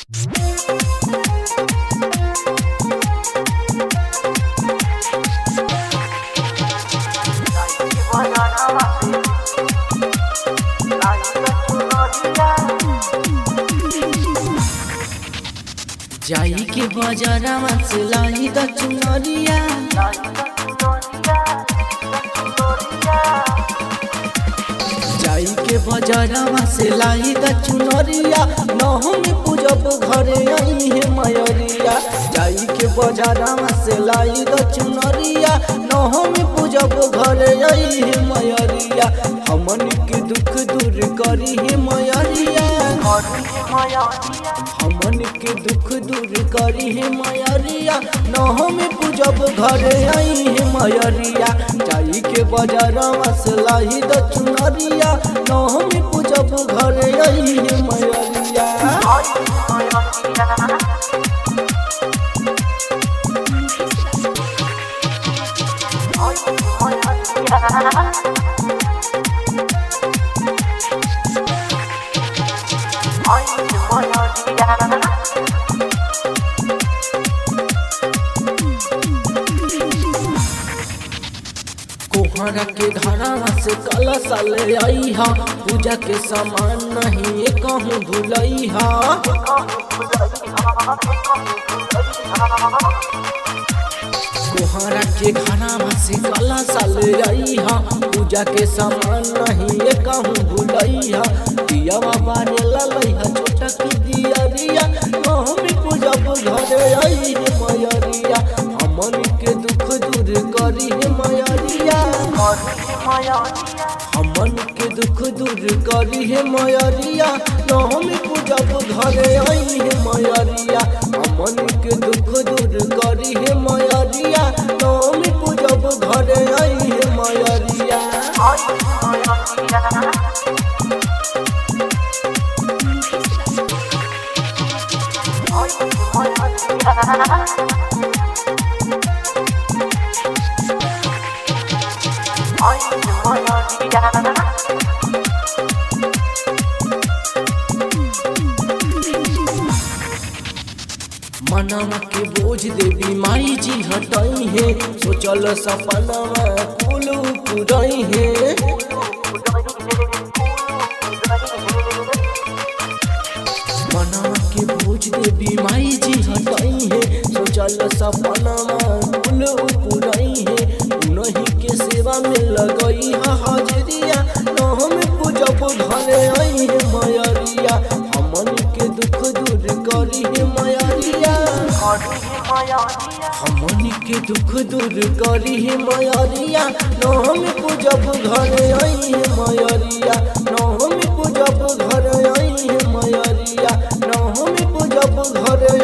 जाई के बाजारवा से लाई द चुनरिया, जाई के बाजारवा से लाई द चुनरिया, नहम पूजब घरे आई है मयरिया। जाई के बाजारवा से लाई द चुनरिया, नहम पूजब घरे आई है मयरिया। हमन के दुख दूर करी है मयरिया, हमन के दुख दूर करी है मयरिया। नहम पूजब घरे आई है मयरिया। जाई के बाजारवा से लाई द चुनरिया, नहम पूजब घरे आई है मयरिया। कोहरा के घरवा से कलश ले आई हा, पूजा के सामान नहीं कहूँ भूलई हा। कोहरा के घरवा से कलश ले आई हा, पूजा के सामान नहीं कहूँ भूलई हा। दियावा बारे ललई हा छोटा की दियरिया, हम पूजब घरे आई है मयरिया। हमन के दुख दूर करी है मयरिया, हमन के दुख दूर करी है मयरिया। हम पूजब घरे आई है मयरिया। हमन के दुख दूर करी है मयरिया, हम पूजब घरे आई है मयरिया। मनवा के बोझ देवी माई जी हटाई है, सोचल सपनवा कुल पुरई है। मनवा के बोझ देवी माई जी हटाई है, सोचल सपनवा कुल पुरई है। उन्हीं के सेवा में लगई है हाजरिया, हम पूजब घरे आई है मयरिया। हमन के दुख दूर करी है मयरिया, हमन के दुख दूर करी है मयरिया। हम पूजब घरे आई है मयरिया, हम पूजब घरे आई है मयरिया। हम पूजब घरे